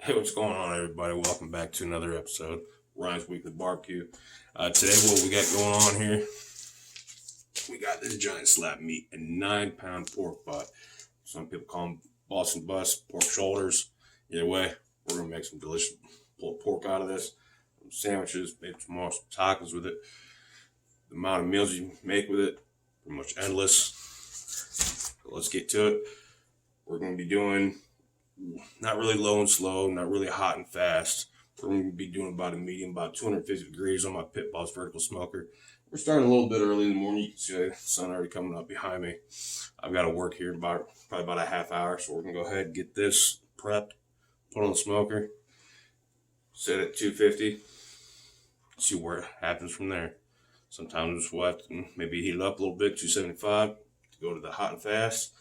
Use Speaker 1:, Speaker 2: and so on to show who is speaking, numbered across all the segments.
Speaker 1: Hey, what's going on, everybody? Welcome back to another episode, Ryan's Weekly Barbecue. Today, what we got going on here, we got this giant slab meat, a 9-pound pork butt. Some people call them Boston butts, pork shoulders. Either way, we're going to make some delicious pulled pork out of this. Some sandwiches, maybe some more tacos with it. The amount of meals you make with it, pretty much endless. So let's get to it. We're going to be doing not really low and slow, not really hot and fast. We're going to be doing about a medium, about 250 degrees on my PitBoss vertical smoker. We're starting a little bit early in the morning. You can see the sun already coming up behind me. I've got to work here in probably about a half hour, so we're going to go ahead and get this prepped, put on the smoker, set it at 250, see where it happens from there. Sometimes we'll have to maybe heat it up a little bit, 275, to go to the hot and fast.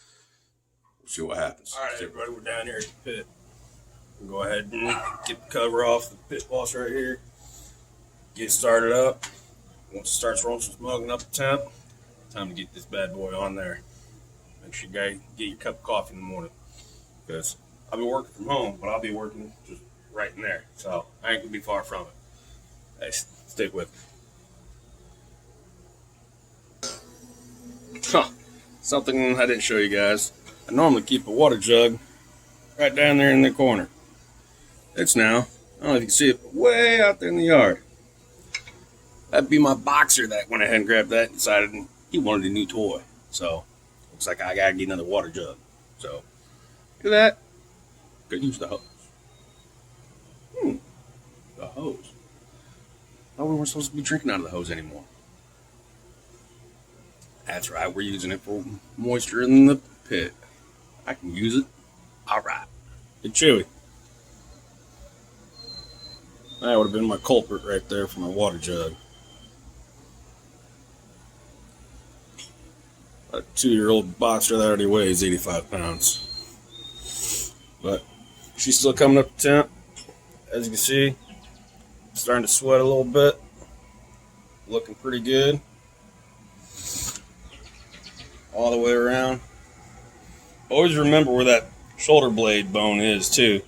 Speaker 1: See what happens. All right, everybody, we're down here at the pit. We'll go ahead and get the cover off the PitBoss right here. Get started up. Once it starts rolling some smoke and up the temp, time to get this bad boy on there. Make sure you guys get your cup of coffee in the morning, because I'll be working from home, but I'll be working just right in there. So I ain't gonna be far from it. Hey, stick with me. Something I didn't show you guys. I normally keep a water jug right down there in the corner. It's now, I don't know if you can see it, but way out there in the yard. That'd be my boxer that went ahead and grabbed that and decided he wanted a new toy. So, looks like I gotta get another water jug. So, look at that. Could use the hose. The hose. I thought we weren't supposed to be drinking out of the hose anymore. That's right, we're using it for moisture in the pit. I can use it. All right. It's chewy. That would have been my culprit right there for my water jug. A 2-year-old boxer that already weighs 85 pounds. But she's still coming up to temp. As you can see, starting to sweat a little bit. Looking pretty good. All the way around. Always remember where that shoulder blade bone is too.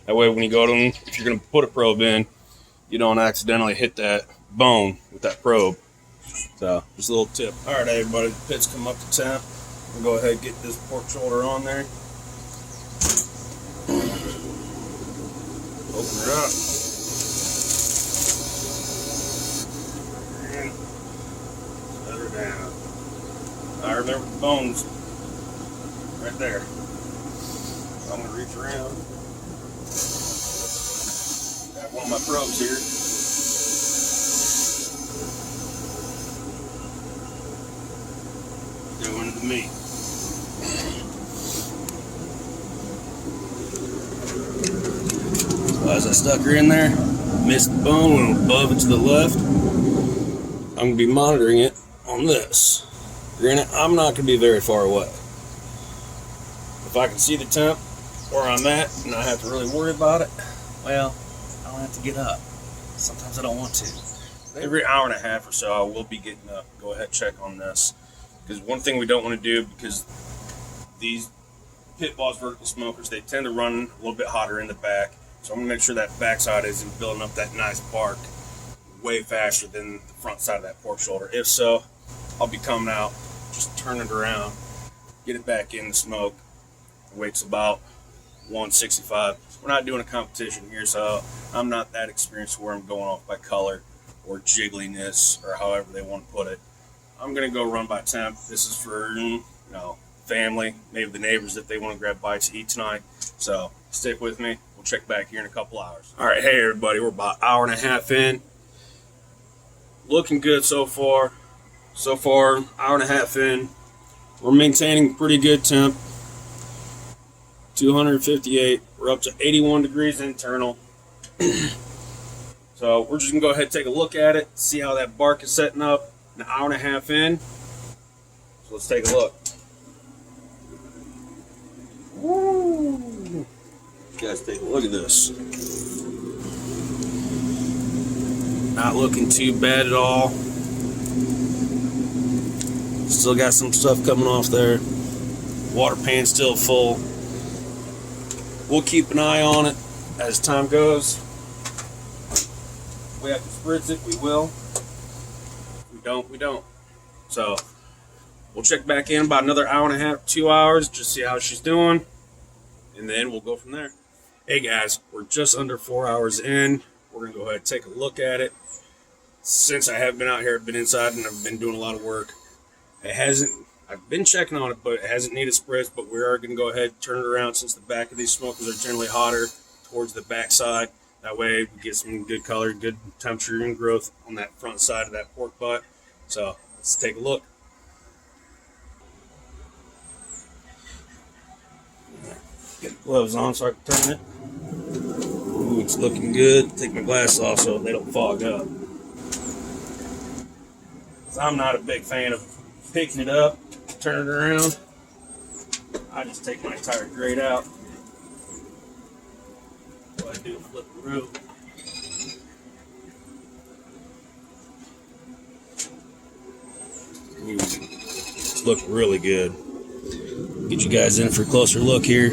Speaker 1: That way when you go to them, if you're going to put a probe in, you don't accidentally hit that bone with that probe. So, just a little tip. Alright everybody, the pit's come up to temp. We'll go ahead and get this pork shoulder on there. Open it up. And set her down. I remember the bones right there. I'm going to reach around. Got one of my probes here. Go into the meat. So as I stuck her in there, missed the bone, went above and to the left. I'm going to be monitoring it on this. Granted, I'm not going to be very far away. If I can see the temp where I'm at and I have to really worry about it, well, I don't have to get up. Sometimes I don't want to. Every hour and a half or so, I will be getting up. Go ahead and check on this. Because one thing we don't want to do, because these PitBoss vertical smokers, they tend to run a little bit hotter in the back. So I'm going to make sure that backside isn't building up that nice bark way faster than the front side of that pork shoulder. If so, I'll be coming out, just turn it around, get it back in the smoke. Weight's about 165. We're not doing a competition here, so I'm not that experienced where I'm going off by color or jiggliness or however they want to put it. I'm going to go run by temp. This is for, family, maybe the neighbors if they want to grab bites to eat tonight. So stick with me. We'll check back here in a couple hours. All right, hey everybody, we're about an hour and a half in. Looking good so far. So far, hour and a half in. We're maintaining pretty good temp. 258. We're up to 81 degrees internal. So we're just gonna go ahead and take a look at it, see how that bark is setting up. An hour and a half in. So let's take a look. Woo! You guys take a look at this. Not looking too bad at all. Still got some stuff coming off there. Water pan still full. We'll keep an eye on it. as time goes, if we have to spritz it, we will. If we don't, we don't. So we'll check back in about another hour and a half, 2 hours, just see how she's doing, and then we'll go from there. Hey guys, we're just under 4 hours in. We're gonna go ahead and take a look at it. Since I have been out here, I've been inside and I've been doing a lot of work. I've been checking on it, but it hasn't needed spritz, but we are gonna go ahead and turn it around since the back of these smokers are generally hotter towards the back side. That way we get some good color, good temperature and growth on that front side of that pork butt. So let's take a look. Get the gloves on so I can turn it. Ooh, it's looking good. Take my glasses off so they don't fog up. I'm not a big fan of picking it up, turning it around. I just take my entire grate out. What I do, flip through. Ooh, it's looking really good. Get you guys in for a closer look here.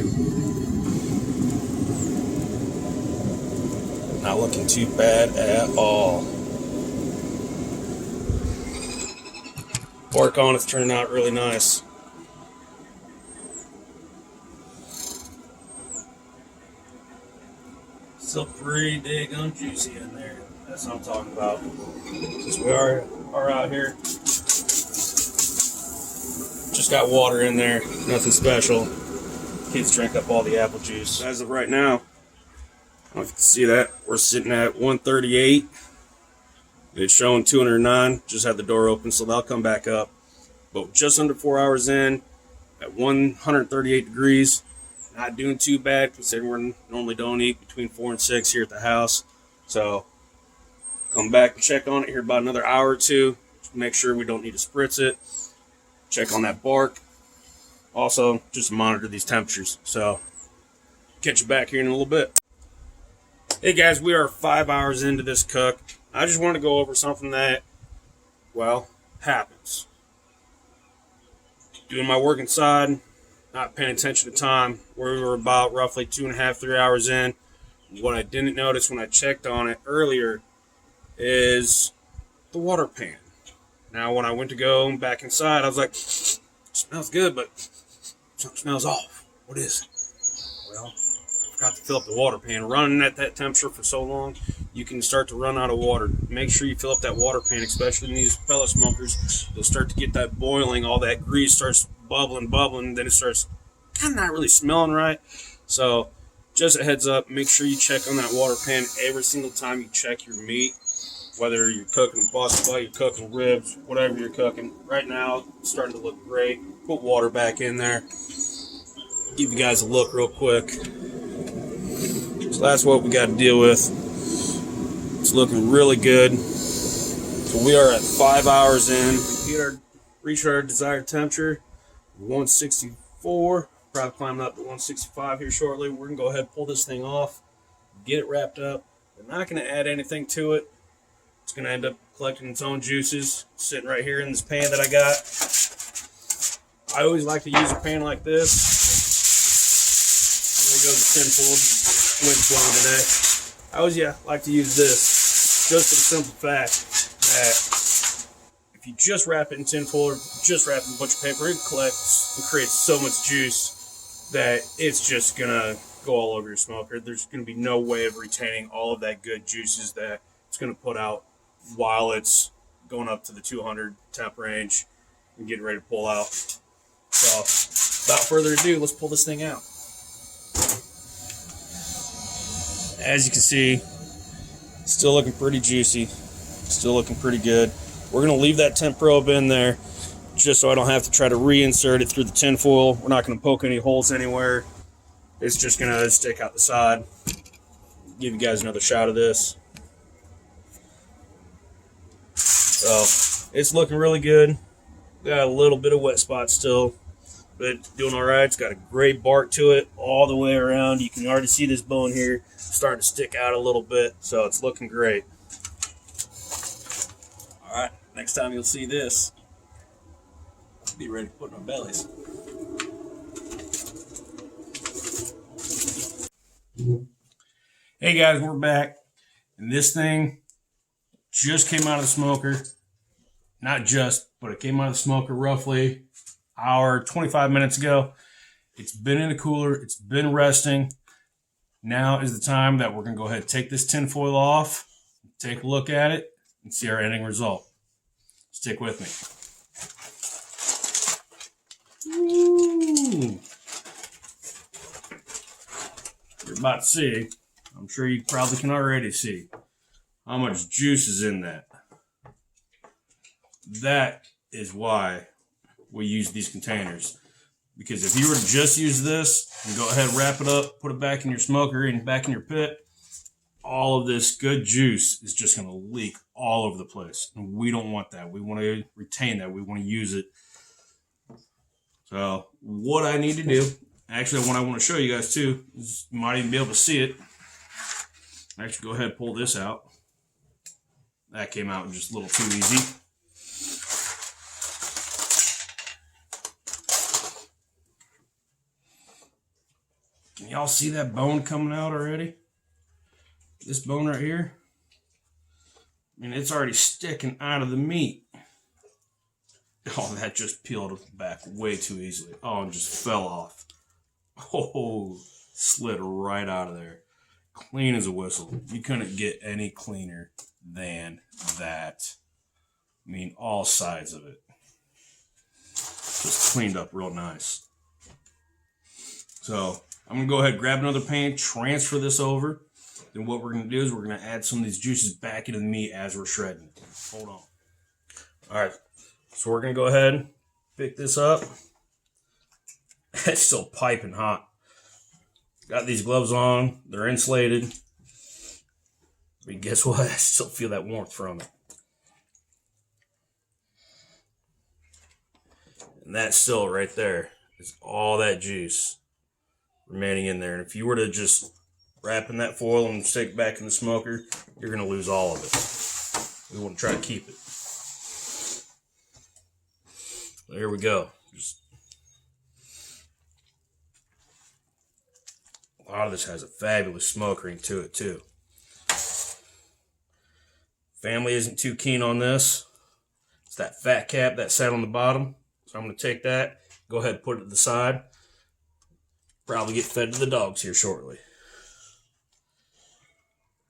Speaker 1: Not looking too bad at all. Pork on it's turning out really nice. Still pretty daggone juicy in there. That's what I'm talking about. Since we are out here, just got water in there, nothing special. Kids drank up all the apple juice. As of right now, I don't know if you can see that, we're sitting at 138. It's showing 209. Just had the door open, so they'll come back up. But just under 4 hours in, at 138 degrees, not doing too bad considering we normally don't eat between 4 and 6 here at the house. So come back and check on it here about another hour or two. Make sure we don't need to spritz it. Check on that bark. Also, just monitor these temperatures. So catch you back here in a little bit. Hey guys, we are 5 hours into this cook. I just want to go over something that, well, happens. Doing my work inside, not paying attention to time. We were about roughly 2.5, 3 hours in. What I didn't notice when I checked on it earlier is the water pan. Now, when I went to go back inside, I was like, smells good, but something smells off. What is it? Well, I forgot to fill up the water pan. Running at that temperature for so long, you can start to run out of water. Make sure you fill up that water pan, especially in these pellet smokers. You'll start to get that boiling, all that grease starts bubbling, then it starts kind of not really smelling right. So just a heads up, make sure you check on that water pan every single time you check your meat. Whether you're cooking boss butt, you're cooking ribs, whatever you're cooking. Right now, it's starting to look great. Put water back in there. Give you guys a look real quick. So that's what we got to deal with. It's looking really good. So we are at 5 hours in. Reach our desired temperature, 164. Probably climbing up to 165 here shortly. We're going to go ahead and pull this thing off, get it wrapped up. We're not going to add anything to it. It's going to end up collecting its own juices, sitting right here in this pan that I got. I always like to use a pan like this. There goes the tinfoil. Wind's blowing today. I always like to use this just for the simple fact that if you just wrap it in tinfoil or just wrap it in butcher paper, it collects and creates so much juice that it's just going to go all over your smoker. There's going to be no way of retaining all of that good juices that it's going to put out while it's going up to the 200 temp range and getting ready to pull out. So without further ado, let's pull this thing out. As you can see, still looking pretty juicy, still looking pretty good. We're going to leave that temp probe in there just so I don't have to try to reinsert it through the tinfoil. We're not going to poke any holes anywhere. It's just going to stick out the side. Give you guys another shot of this. So it's looking really good. Got a little bit of wet spot still, but doing all right. It's got a great bark to it all the way around. You can already see this bone here starting to stick out a little bit, so it's looking great. All right, next time you'll see this, be ready to put in our bellies. Hey guys, we're back. And this thing just came out of the smoker. Not just, but it came out of the smoker roughly hour, 25 minutes ago. It's been in the cooler. It's been resting. Now is the time that we're going to go ahead and take this tin foil off, take a look at it, and see our ending result. Stick with me. Ooh. You're about to see. I'm sure you probably can already see how much juice is in that. That is why we use these containers. Because if you were to just use this and go ahead and wrap it up, put it back in your smoker and back in your pit, all of this good juice is just going to leak all over the place. And we don't want that. We want to retain that. We want to use it. So what I need to do, actually what I want to show you guys too, is you might even be able to see it. Actually, go ahead and pull this out. That came out just a little too easy. Can y'all see that bone coming out already? This bone right here. I mean, it's already sticking out of the meat. Oh, that just peeled back way too easily. Oh, and just fell off. Oh, slid right out of there. Clean as a whistle. You couldn't get any cleaner than that. I mean, all sides of it. Just cleaned up real nice. So, I'm going to go ahead and grab another pan, transfer this over. Then what we're going to do is we're going to add some of these juices back into the meat as we're shredding it. Hold on. Alright, so we're going to go ahead and pick this up. It's still piping hot. Got these gloves on. They're insulated. But guess what? I still feel that warmth from it. And that still right there is all that juice remaining in there. And if you were to just wrap in that foil and stick it back in the smoker, you're going to lose all of it. We want to try to keep it. There we go. A lot of this has a fabulous smoke ring to it too. Family isn't too keen on this. It's that fat cap that sat on the bottom. So I'm going to take that, go ahead and put it to the side. Probably get fed to the dogs here shortly.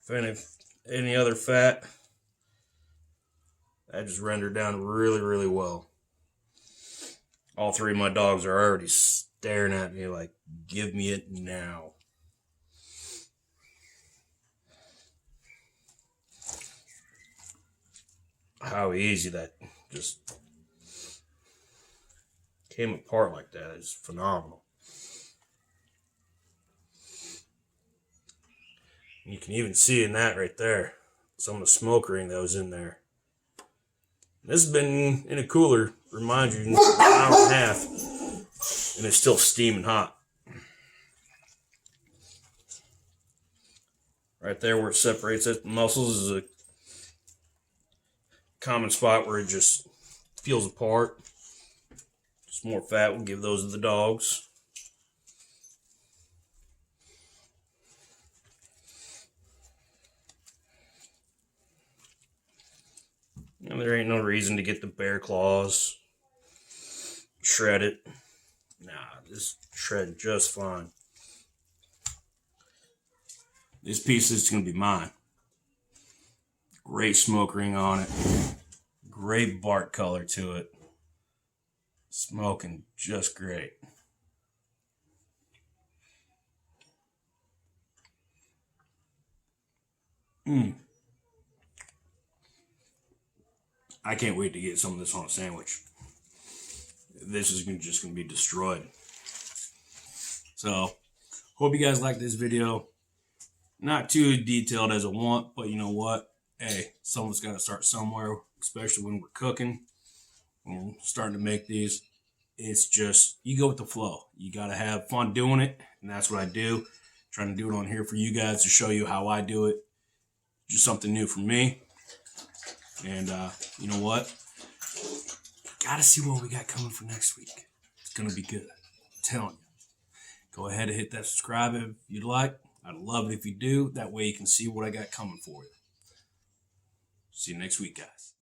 Speaker 1: If any other fat, that just rendered down really, really well. All three of my dogs are already staring at me like, give me it now. How easy that just came apart like that is phenomenal. You can even see in that right there some of the smoke ring that was in there. This has been in a cooler, remind you, an hour and a half, and it's still steaming hot. Right there where it separates it, the muscles is a common spot where it just peels apart. Just more fat, we'll give those to the dogs. And there ain't no reason to get the bear claws. Shred it. Nah, this shred just fine. This piece is going to be mine. Great smoke ring on it. Great bark color to it. Smoking just great. I can't wait to get some of this on a sandwich. This is just going to be destroyed. So, hope you guys like this video. Not too detailed as I want, but you know what? Hey, someone's got to start somewhere, especially when we're cooking. When we're starting to make these, it's just, you go with the flow. You got to have fun doing it, and that's what I do. Trying to do it on here for you guys to show you how I do it. Just something new for me. And you know what? Gotta see what we got coming for next week. It's gonna be good. I'm telling you. Go ahead and hit that subscribe if you'd like. I'd love it if you do. That way you can see what I got coming for you. See you next week, guys.